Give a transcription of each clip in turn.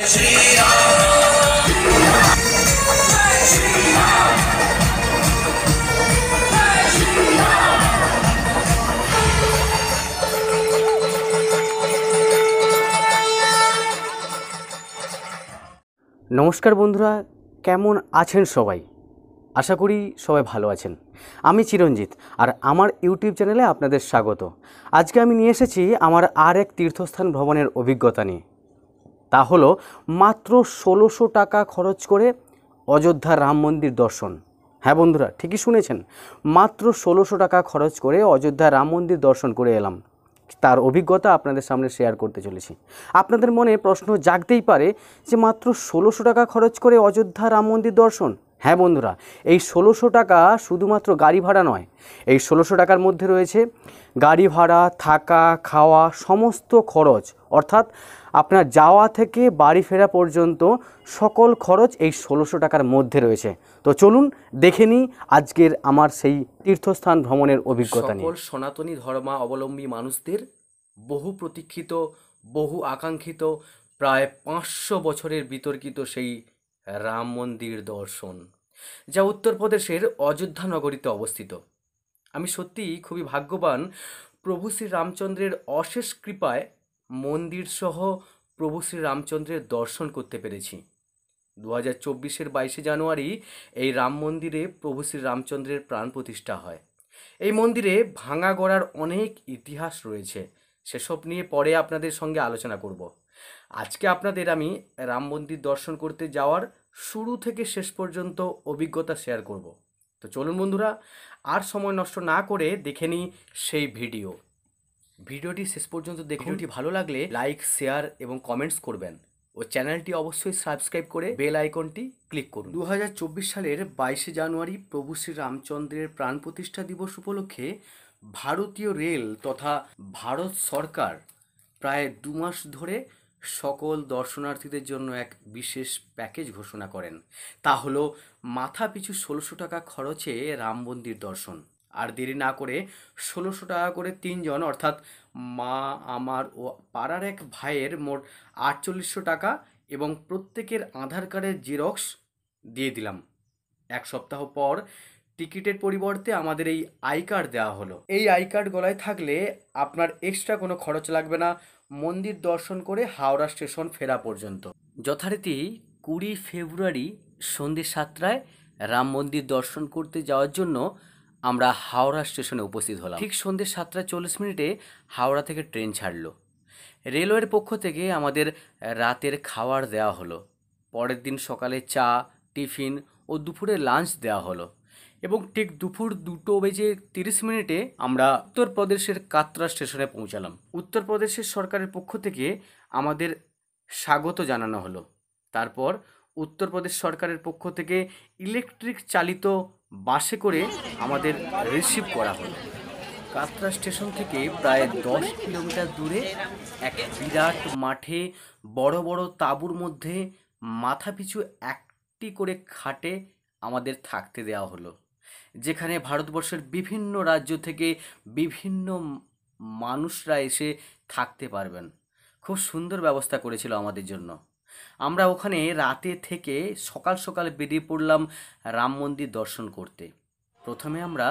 নমস্কার বন্ধুরা, কেমন আছেন সবাই? আশা করি সবাই ভালো আছেন। আমি চিরঞ্জিত, আর আমার ইউটিউব চ্যানেলে আপনাদের স্বাগত। আজকে আমি নিয়ে এসেছি আমার আর এক তীর্থস্থান ভ্রমণের অভিজ্ঞতা নিয়ে। তা হলো মাত্র ১৬০০ টাকা খরচ করে অযোধ্যা রাম মন্দির দর্শন। হ্যাঁ বন্ধুরা, ঠিকই শুনেছেন, মাত্র ১৬০০ টাকা খরচ করে অযোধ্যা রাম মন্দির দর্শন করে এলাম। তার অভিজ্ঞতা আপনাদের সামনে শেয়ার করতে চলেছি। আপনাদের মনে প্রশ্ন জাগতেই পারে যে মাত্র ১৬০০ টাকা খরচ করে অযোধ্যা রাম মন্দির দর্শন। হ্যাঁ বন্ধুরা, এই ১৬০০ টাকা শুধুমাত্র গাড়ি ভাড়া নয়, এই ১৬০০ টাকার মধ্যে রয়েছে গাড়ি ভাড়া, থাকা, খাওয়া, সমস্ত খরচ, অর্থাৎ আপনার যাওয়া থেকে বাড়ি ফেরা পর্যন্ত সকল খরচ এই ১৬০০ টাকার মধ্যে রয়েছে। তো চলুন দেখে নিই আজকের আমার সেই তীর্থস্থান ভ্রমণের অভিজ্ঞতা নিয়ে। সকল সনাতনী ধর্মাবলম্বী মানুষদের বহু প্রতীক্ষিত, বহু আকাঙ্ক্ষিত, প্রায় ৫০০ বছরের বিতর্কিত সেই রাম মন্দির দর্শন, যা উত্তরপ্রদেশের অযোধ্যা নগরীতে অবস্থিত। আমি সত্যিই খুবই ভাগ্যবান, প্রভু শ্রী রামচন্দ্রের অশেষ কৃপায় মন্দির সহ প্রভু শ্রী রামচন্দ্রের দর্শন করতে পেরেছি। ২০২৪-এর ২২শে জানুয়ারি এই রাম মন্দিরে প্রভু শ্রী রামচন্দ্রের প্রাণ প্রতিষ্ঠা হয়। এই মন্দিরে ভাঙা গড়ার অনেক ইতিহাস রয়েছে, সেসব নিয়ে পরে আপনাদের সঙ্গে আলোচনা করব। আজকে আপনাদের আমি রাম মন্দির দর্শন করতে যাওয়ার শুরু থেকে শেষ পর্যন্ত অভিজ্ঞতা শেয়ার করব। তো চলুন বন্ধুরা, আর সময় নষ্ট না করে দেখে নিই সেই ভিডিওটি শেষ পর্যন্ত দেখুন। ভিডিওটি ভালো লাগলে লাইক, শেয়ার এবং কমেন্টস করবেন ও চ্যানেলটি অবশ্যই সাবস্ক্রাইব করে বেল আইকনটি ক্লিক করুন। ২০২৪ সালের ২২শে জানুয়ারি প্রভু শ্রী রামচন্দ্রের প্রাণ প্রতিষ্ঠা দিবস উপলক্ষে ভারতীয় রেল তথা ভারত সরকার প্রায় ২ মাস ধরে সকল দর্শনার্থীদের জন্য এক বিশেষ প্যাকেজ ঘোষণা করেন। তা হলো মাথা পিছু ১৬০০ টাকা খরচে রাম মন্দির দর্শন। আর দেরি না করে ১৬০০ টাকা করে ৩ জন, অর্থাৎ মা, আমার ও পাড়ার এক ভাইয়ের মোট ৪৮০০ টাকা এবং প্রত্যেকের আধার কার্ডের জেরক্স দিয়ে দিলাম। ১ সপ্তাহ পর টিকিটের পরিবর্তে আমাদের এই আই কার্ড দেওয়া হলো। এই আই কার্ড গলায় থাকলে আপনার এক্সট্রা কোনো খরচ লাগবে না মন্দির দর্শন করে হাওড়া স্টেশন ফেরা পর্যন্ত। যথারীতি ২০ ফেব্রুয়ারি সন্ধ্যে ৭টায় রাম মন্দির দর্শন করতে যাওয়ার জন্য আমরা হাওড়া স্টেশনে উপস্থিত হলাম। ঠিক সন্ধ্যে ৭টা ৪০ হাওড়া থেকে ট্রেন ছাড়লো। রেলওয়ের পক্ষ থেকে আমাদের রাতের খাবার দেওয়া হলো। পরের দিন সকালে চা, টিফিন ও দুপুরে লাঞ্চ দেওয়া হলো এবং ঠিক দুপুর ২:৩০ আমরা উত্তরপ্রদেশের কাতরা স্টেশনে পৌঁছালাম। উত্তরপ্রদেশের সরকারের পক্ষ থেকে আমাদের স্বাগত জানানো হলো। তারপর উত্তরপ্রদেশ সরকারের পক্ষ থেকে ইলেকট্রিক চালিত বাসে করে আমাদের রিসিভ করা হলো। কাতরা স্টেশন থেকে প্রায় ১০ কিলোমিটার দূরে এক বিরাট মাঠে বড় বড় তাঁবুর মধ্যে মাথাপিছু একটি করে খাটে আমাদের থাকতে দেওয়া হলো, যেখানে ভারতবর্ষের বিভিন্ন রাজ্য থেকে বিভিন্ন মানুষরা এসে থাকতে পারবেন। খুব সুন্দর ব্যবস্থা করেছিল আমাদের জন্য। আমরা ওখানে রাতে থেকে সকাল সকাল বেরিয়ে পড়লাম রাম মন্দির দর্শন করতে। প্রথমে আমরা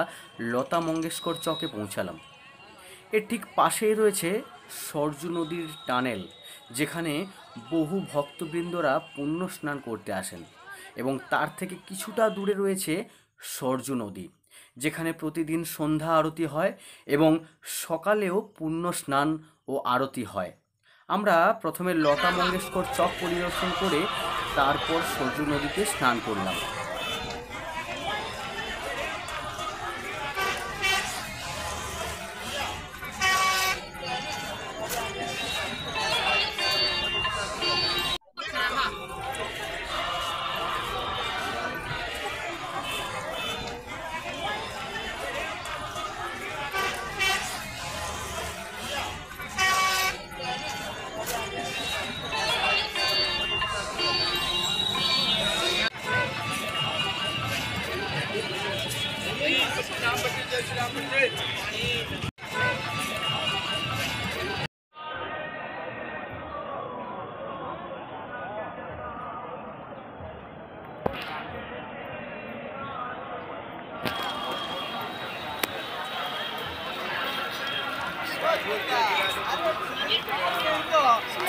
লতা মঙ্গেশকর চকে পৌঁছালাম। এর ঠিক পাশেই রয়েছে সরজু নদীর টানেল, যেখানে বহু ভক্তবৃন্দরা পুণ্য স্নান করতে আসেন, এবং তার থেকে কিছুটা দূরে রয়েছে সরজু নদী, যেখানে প্রতিদিন সন্ধ্যা আরতি হয় এবং সকালেও পুণ্য স্নান ও আরতি হয়। আমরা প্রথমে লতা মঙ্গেশকর চক পরিদর্শন করে তারপর সরজু নদীতে স্নান করলাম।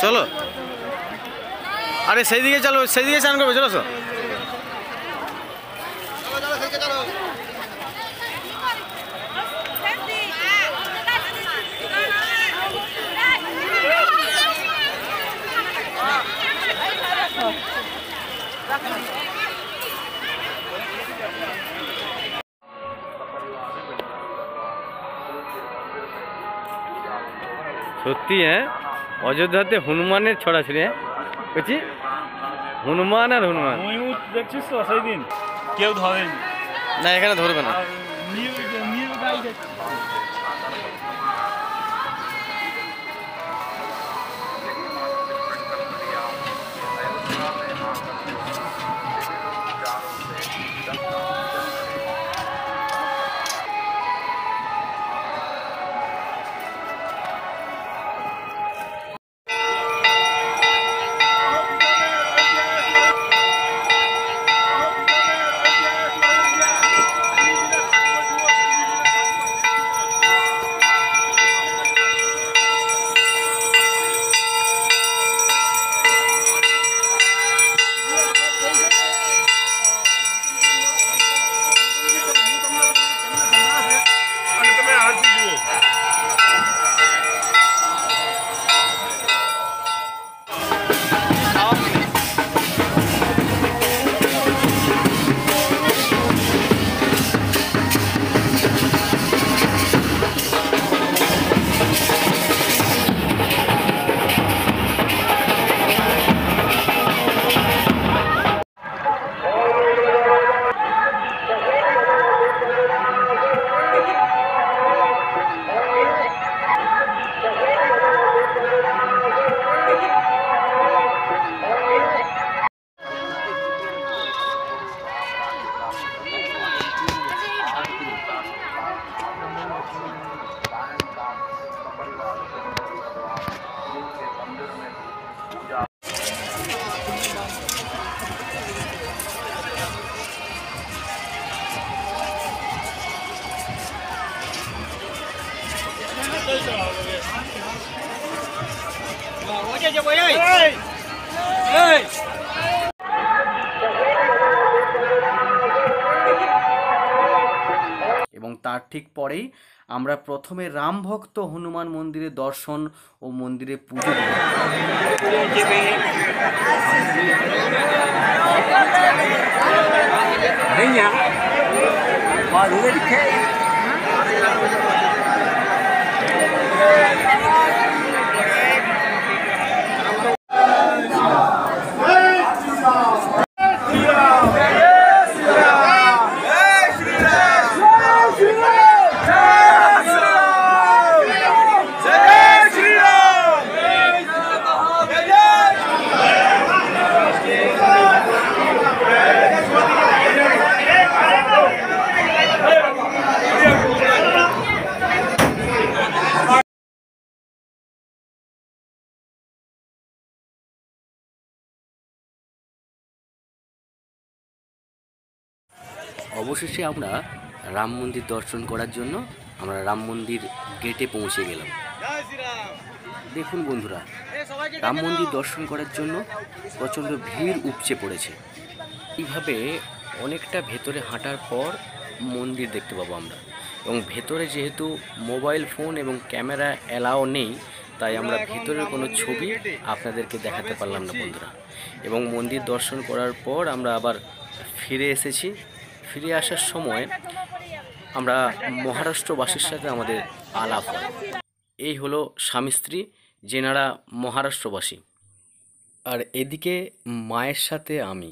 চলো, আরে সেই দিকে চলো, সেই দিকে স্নান করবে, চলো। সত্যি হ্যাঁ, অযোধ্যাতে হনুমানের ছড়াছড়ি, হ্যাঁ বুঝছি, হনুমান আর হনুমান। দেখছিস তো সেই দিন কেউ ধরেনি না, এখানে ধরবে না। এবং তার ঠিক পরেই আমরা প্রথমে রাম ভক্ত হনুমান মন্দিরে দর্শন ও মন্দিরে পুজো দিই। অবশেষে আমরা রাম মন্দির দর্শন করার জন্য আমরা রাম মন্দির গেটে পৌঁছে গেলাম। দেখুন বন্ধুরা, রাম মন্দির দর্শন করার জন্য প্রচণ্ড ভিড় উপচে পড়েছে। এইভাবে অনেকটা ভেতরে হাঁটার পর মন্দির দেখতে পাবো আমরা, এবং ভেতরে যেহেতু মোবাইল ফোন এবং ক্যামেরা অ্যালাও নেই, তাই আমরা ভেতরের কোনো ছবি আপনাদেরকে দেখাতে পারলাম না বন্ধুরা। এবং মন্দির দর্শন করার পর আমরা আবার ফিরে এসেছি। ফিরে আসার সময় আমরা মহারাষ্ট্রবাসীর সাথে আমাদের আলাপ হয়। এই হলো স্বামী স্ত্রী, যেনারা মহারাষ্ট্রবাসী। আর এদিকে মায়ের সাথে আমি।